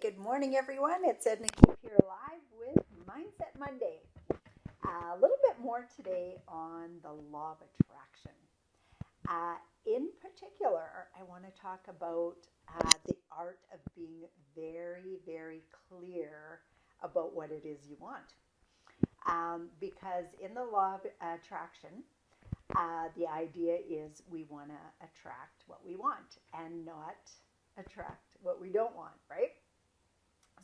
Good morning, everyone. It's Edna Keep here live with Mindset Monday. A little bit more today on the law of attraction. In particular, I want to talk about the art of being very, very clear about what it is you want. Because in the law of attraction, the idea is we want to attract what we want and not attract what we don't want, right?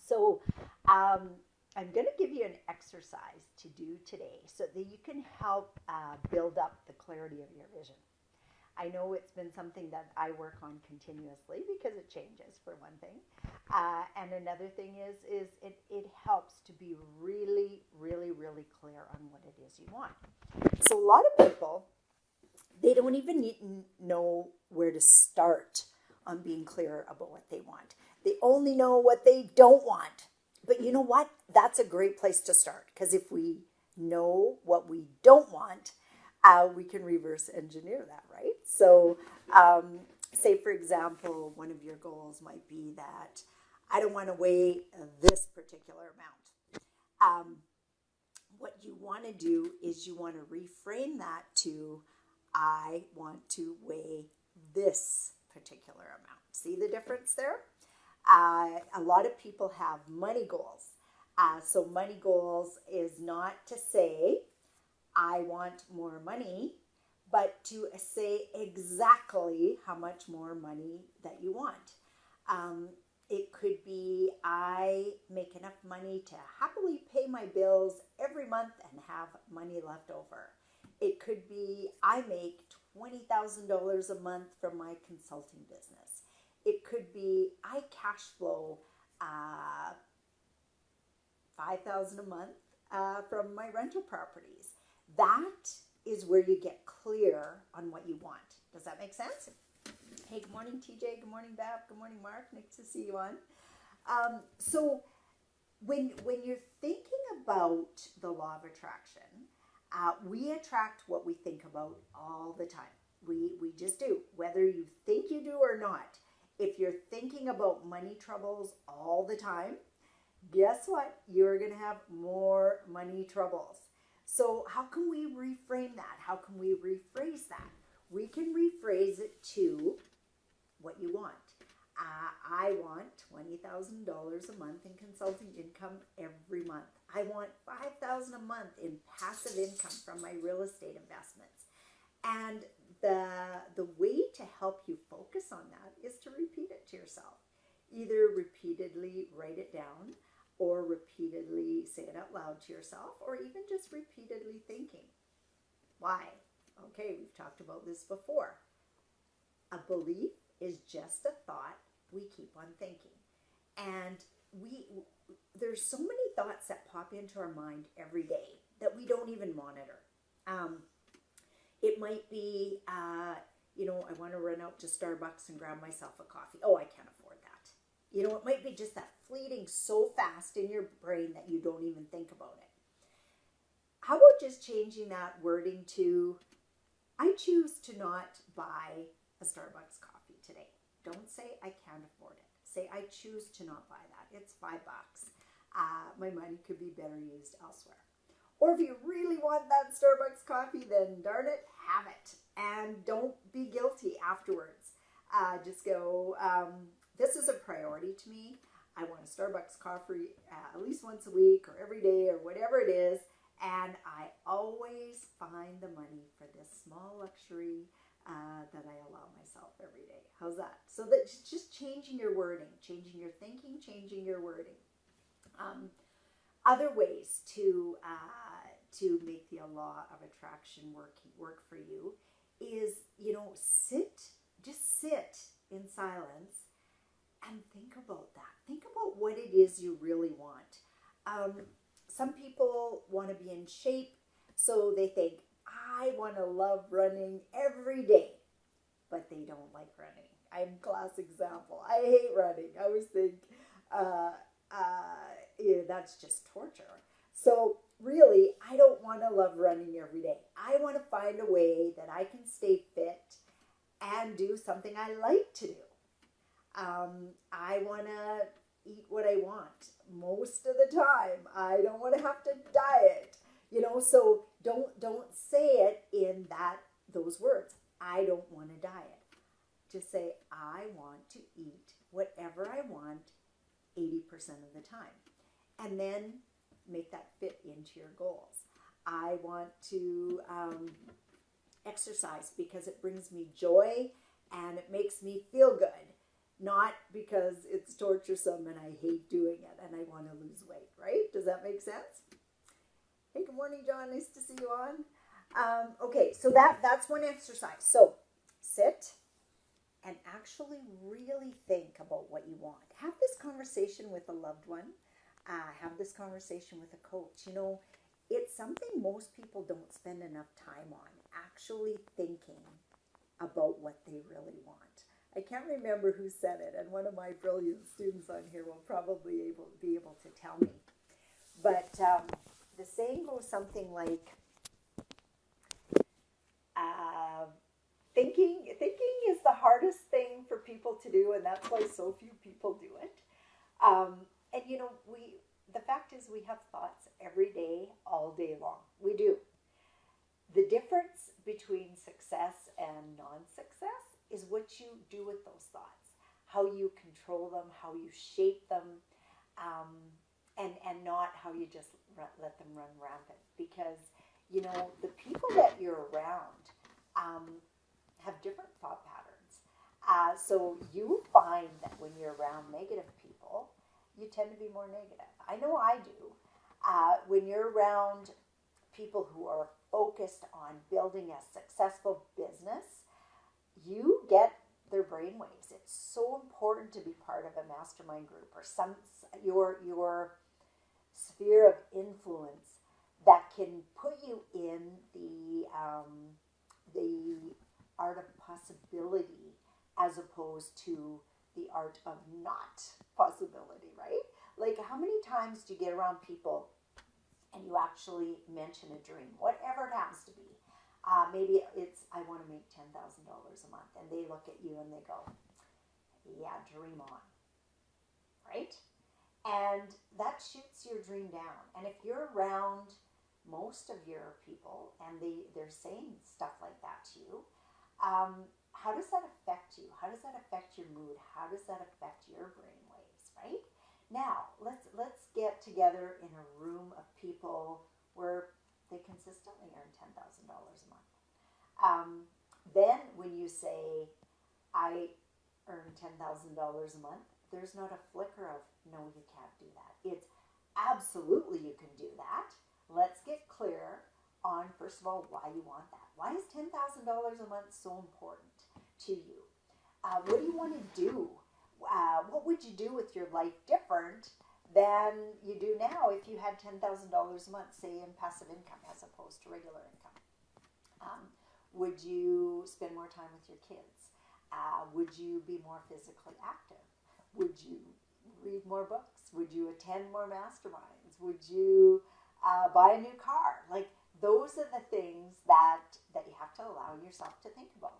So I'm going to give you an exercise to do today so that you can help build up the clarity of your vision. I know it's been something that I work on continuously because it changes, for one thing. And another thing is it helps to be really, really, really clear on what it is you want. So a lot of people, they don't even know where to start on being clear about what they want. They only know what they don't want. But you know what? That's a great place to start, because if we know what we don't want, we can reverse engineer that, right? So say, for example, one of your goals might be that I don't want to weigh this particular amount. What you want to do is you want to reframe that to I want to weigh this particular amount. See the difference there? A lot of people have money goals. So money goals is not to say, I want more money, but to say exactly how much more money that you want. It could be, I make enough money to happily pay my bills every month and have money left over. It could be, I make $20,000 a month from my consulting business. It could be, I cash flow $5,000 a month from my rental properties. That is where you get clear on what you want. Does that make sense? Hey, good morning, TJ. Good morning, Bev. Good morning, Mark. Nice to see you on. So when you're thinking about the law of attraction, we attract what we think about all the time. We just do, whether you think you do or not. If you're thinking about money troubles all the time, guess what? You're going to have more money troubles. So how can we reframe that? How can we rephrase that? We can rephrase it to what you want. I want $20,000 a month in consulting income every month. I want $5,000 a month in passive income from my real estate investments. And the way to help you focus on that is to repeat it to yourself. Either repeatedly write it down, or repeatedly say it out loud to yourself, or even just repeatedly thinking. Why? Okay, we've talked about this before. A belief is just a thought we keep on thinking. And there's so many thoughts that pop into our mind every day that we don't even monitor. It might be, I want to run out to Starbucks and grab myself a coffee. Oh, I can't afford that. It might be just that fleeting so fast in your brain that you don't even think about it. How about just changing that wording to, I choose to not buy a Starbucks coffee today. Don't say I can't afford it. Say I choose to not buy that. It's $5. My money could be better used elsewhere. Or if you really want that Starbucks coffee, then darn it, have it. And don't be guilty afterwards. Just go, this is a priority to me. I want a Starbucks coffee at least once a week or every day or whatever it is. And I always find the money for this small luxury that I allow myself every day. How's that? So that's just changing your wording, changing your thinking, changing your wording. Other ways to make the law of attraction work for you is, sit in silence and think about that. Think about what it is you really want. Some people want to be in shape, so they think, I want to love running every day, but they don't like running. I'm a class example. I hate running. I always think, that's just torture. So really, I don't want to love running every day. I want to find a way that I can stay fit and do something I like to do. I want to eat what I want most of the time. I don't want to have to diet. So don't say it in those words. I don't want to diet. Just say I want to eat whatever I want 80% of the time. And then make that fit into your goals. I want to exercise because it brings me joy and it makes me feel good, not because it's torturesome and I hate doing it and I want to lose weight, right? Does that make sense? Hey, good morning, John. Nice to see you on. Okay, so that's one exercise. So sit and actually really think about what you want. Have this conversation with a loved one. Have this conversation with a coach. It's something most people don't spend enough time on, actually thinking about what they really want. I can't remember who said it, and one of my brilliant students on here will probably be able to tell me. But the saying goes something like, thinking is the hardest thing for people to do, and that's why so few people do it. And the fact is we have thoughts every day, all day long. We do. The difference between success and non-success is what you do with those thoughts, how you control them, how you shape them, and not how you just let them run rampant. Because, the people that you're around have different thought patterns. So you find that when you're around negative people, you tend to be more negative. I know I do. When you're around people who are focused on building a successful business, you get their brainwaves. It's so important to be part of a mastermind group or your sphere of influence that can put you in the art of possibility as opposed to the art of not possibility, right? Like, how many times do you get around people and you actually mention a dream, whatever it happens to be? Maybe it's, I want to make $10,000 a month. And they look at you and they go, yeah, dream on, right? And that shoots your dream down. And if you're around most of your people and they're saying stuff like that to you, how does that affect you? How does that affect your mood? How does that affect your brain waves, right? Now, let's get together in a room of people where they consistently earn $10,000 a month. Then when you say, I earn $10,000 a month, there's not a flicker of, no, you can't do that. It's absolutely you can do that. Let's get clear on, first of all, why you want that. Why is $10,000 a month so important to you? What do you want to do? What would you do with your life different than you do now if you had $10,000 a month, say, in passive income as opposed to regular income? Would you spend more time with your kids? Would you be more physically active? Would you read more books? Would you attend more masterminds? Would you buy a new car? Like, those are the things that you have to allow yourself to think about.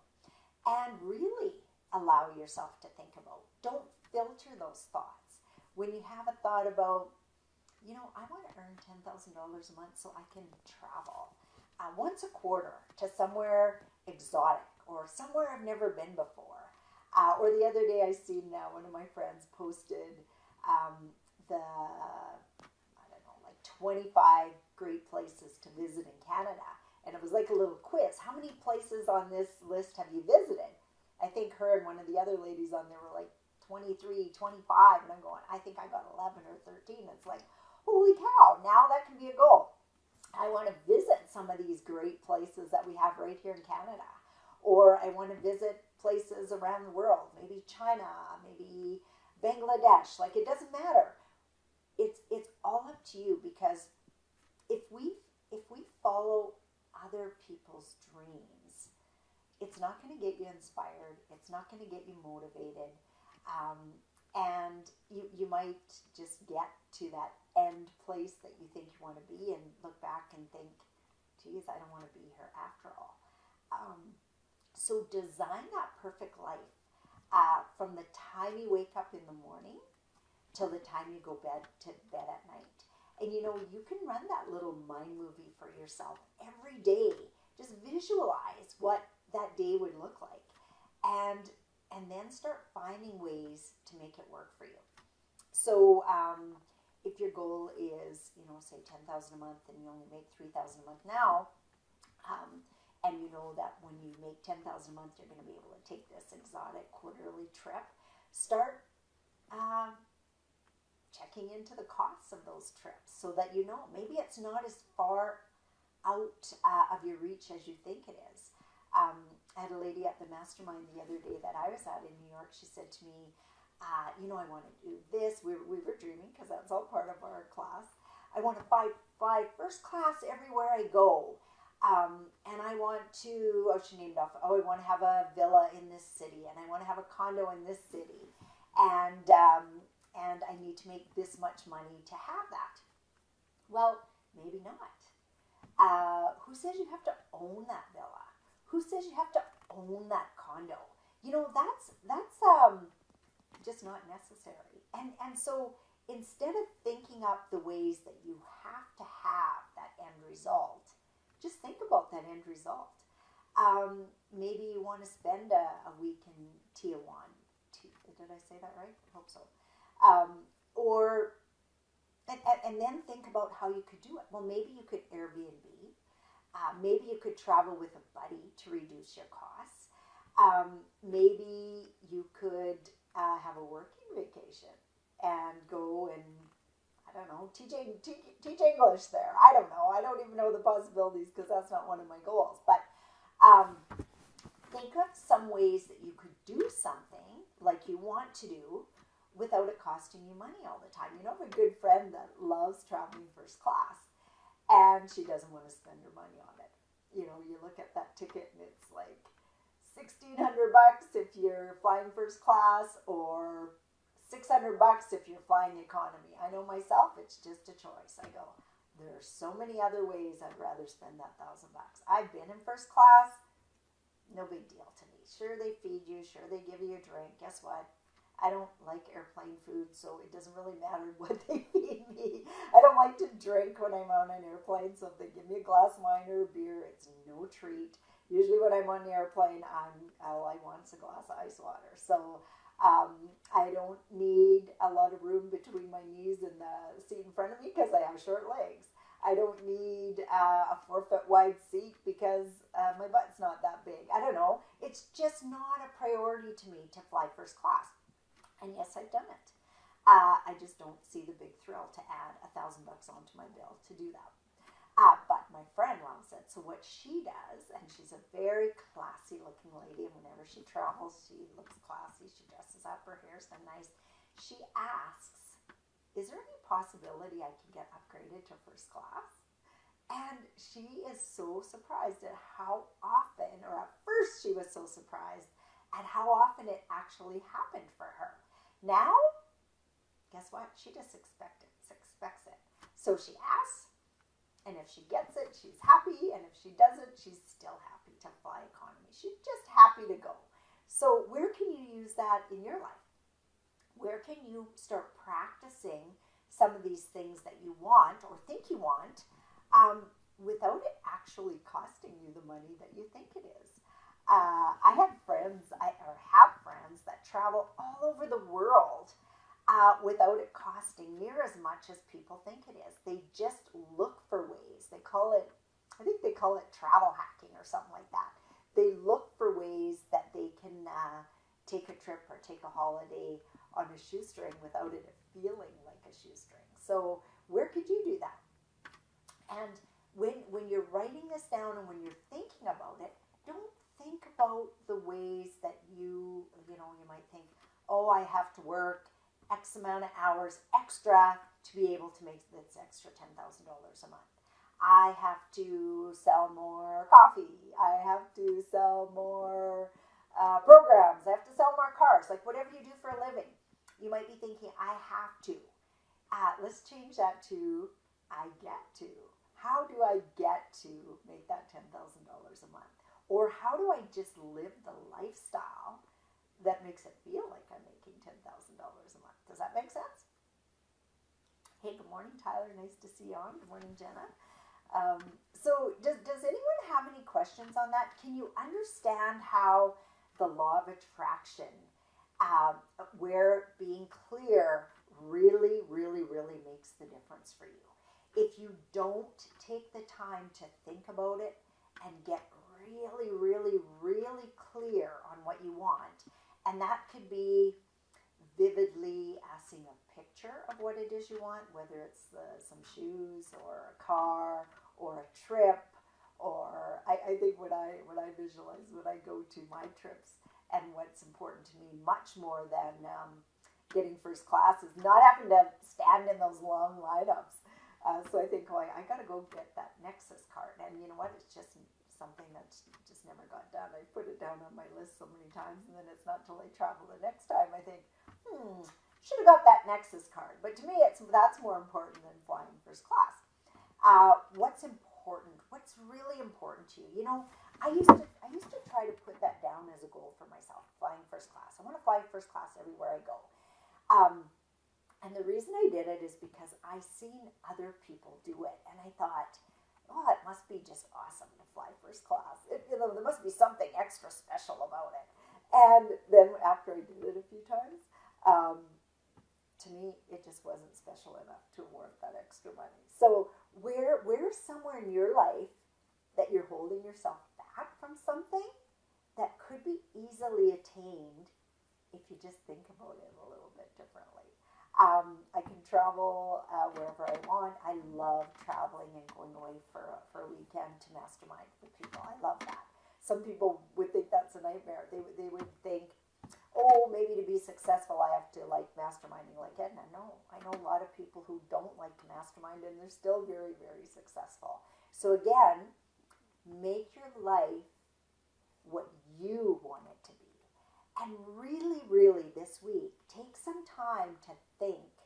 And really allow yourself to think about. Don't filter those thoughts. When you have a thought about, I want to earn $10,000 a month so I can travel once a quarter to somewhere exotic or somewhere I've never been before. Or the other day I seen one of my friends posted the 25 great places to visit in Canada. And it was like a little quiz. How many places on this list have you visited? I think her and one of the other ladies on there were like 23, 25. And I'm going, I think I got 11 or 13. It's like, holy cow, now that can be a goal. I want to visit some of these great places that we have right here in Canada. Or I want to visit places around the world. Maybe China, maybe Bangladesh. Like, it doesn't matter. It's all up to you, because if we follow other people's dreams, it's not going to get you inspired. It's not going to get you motivated. And you might just get to that end place that you think you want to be and look back and think, geez, I don't want to be here after all. So design that perfect life from the time you wake up in the morning till the time you go to bed at night. And you know, you can run that little mind movie for yourself every day. Just visualize what that day would look like. And then start finding ways to make it work for you. So if your goal is, say 10,000 a month and you only make 3,000 a month now, and you know that when you make 10,000 a month, you're going to be able to take this exotic quarterly trip, start checking into the costs of those trips so that maybe it's not as far out of your reach as you think it is. I had a lady at the mastermind the other day that I was at in New York. She said to me, I want to do this. We were dreaming because that's all part of our class. I want to fly first class everywhere I go. And I want to, she named off, I want to have a villa in this city, and I want to have a condo in this city. And I need to make this much money to have that. Well, maybe not. Who says you have to own that villa? Who says you have to own that condo? That's just not necessary. And so instead of thinking up the ways that you have to have that end result, just think about that end result. Maybe you want to spend a week in Tijuana. Did I say that right? I hope so. And then think about how you could do it. Well, maybe you could Airbnb. Maybe you could travel with a buddy to reduce your costs. Maybe you could have a working vacation and go and, I don't know, teach English there. I don't know. I don't even know the possibilities because that's not one of my goals. But think of some ways that you could do something like you want to do without it costing you money all the time. I have a good friend that loves traveling first class, and she doesn't want to spend her money on it. You look at that ticket and it's like $1,600 if you're flying first class, or $600 if you're flying economy. I know myself, it's just a choice. I go, there are so many other ways I'd rather spend that $1,000. I've been in first class, no big deal to me. Sure, they feed you, sure, they give you a drink. Guess what? I don't like airplane food, so it doesn't really matter what they feed me. I don't like to drink when I'm on an airplane, so if they give me a glass of wine or a beer, it's no treat. Usually when I'm on the airplane, all I want is a glass of ice water. So I don't need a lot of room between my knees and the seat in front of me because I have short legs. I don't need a 4-foot wide seat because my butt's not that big. I don't know. It's just not a priority to me to fly first class. And yes, I've done it. I just don't see the big thrill to add $1,000 onto my bill to do that. But my friend loves it. So what she does, and she's a very classy looking lady, and whenever she travels, she looks classy. She dresses up, her hair's done nice. She asks, is there any possibility I can get upgraded to first class? And she is so surprised at how often, or at first she was so surprised at how often it actually happened for her. Now, guess what? She just expects it. So she asks, and if she gets it, she's happy, and if she doesn't, she's still happy to fly economy. She's just happy to go. So where can you use that in your life? Where can you start practicing some of these things that you want or think you want without it actually costing you the money that you think it is? I have friends that travel all over the world without it costing near as much as people think it is. They just look for ways. I think they call it travel hacking or something like that. They look for ways that they can take a trip or take a holiday on a shoestring without it feeling like a shoestring. So where could you do that? And when you're writing this down and when you're thinking about it, don't think about the ways that you might think, oh, I have to work X amount of hours extra to be able to make this extra $10,000 a month. I have to sell more coffee. I have to sell more programs. I have to sell more cars. Like whatever you do for a living, you might be thinking, I have to. Let's change that to I get to. How do I get to make that $10,000 a month? Or how do I just live the lifestyle that makes it feel like I'm making $10,000 a month? Does that make sense? morning, Tyler. Nice to see you on. Good morning, Jenna. So does anyone have any questions on that? Can you understand how the law of attraction, where being clear really, really, really makes the difference for you? If you don't take the time to think about it and get really, really, really clear on what you want, and that could be vividly seeing a picture of what it is you want, whether it's some shoes or a car or a trip, or I think when I visualize when I go to my trips, and what's important to me much more than getting first class is not having to stand in those long lineups. So I think, I got to go get that Nexus card, and you know what? It's just something that's just never got done. I put it down on my list so many times, and then it's not till I travel the next time I think, should have got that Nexus card. But to me, that's more important than flying first class. What's important? What's really important to you? You know, I used to try to put that down as a goal for myself, flying first class. I want to fly first class everywhere I go. And the reason I did it is because I seen other people do it, and I thought, it must be just awesome to fly first class. There must be something extra special about it. And then after I did it a few times, to me, it just wasn't special enough to warrant that extra money. So where's somewhere in your life that you're holding yourself back from something that could be easily attained if you just think about it a little bit differently? I can travel wherever I want. I love traveling and going away for a weekend to mastermind with people. I love that. Some people would think that's a nightmare. They would think, maybe to be successful I have to like masterminding like Edna. No, I know a lot of people who don't like to mastermind and they're still very, very successful. So again, make your life what you want it to be. And really, really this week, take some time to think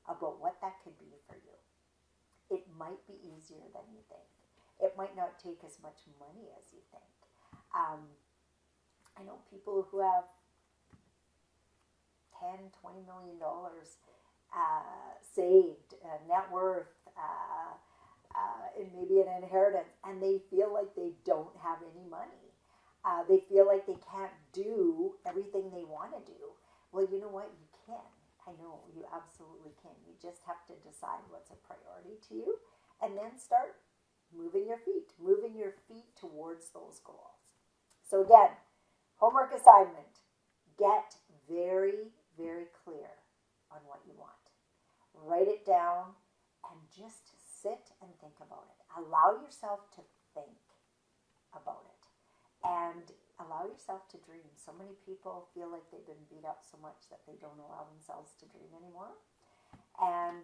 about what that could be for you. It might be easier than you think. It might not take as much money as you think. I know people who have $10, $20 million saved, net worth, and maybe an inheritance, and they feel like they don't have any money. They feel like they can't do everything they want to do. Well, you know what? You can. I know you absolutely can. You just have to decide what's a priority to you and then start moving your feet towards those goals. So again, homework assignment, get very, very clear on what you want. Write it down and just sit and think about it. Allow yourself to think about it. And allow yourself to dream. So many people feel like they've been beat up so much that they don't allow themselves to dream anymore. And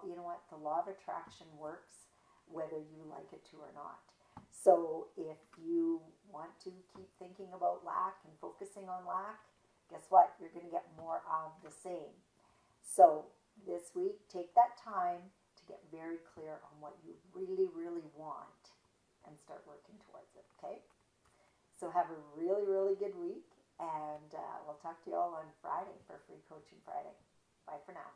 you know what? The law of attraction works whether you like it to or not. So if you want to keep thinking about lack and focusing on lack, guess what? You're going to get more of the same. So this week, take that time to get very clear on what you really, really want and start working towards it, okay? So have a really, really good week, and we'll talk to you all on Friday for Free Coaching Friday. Bye for now.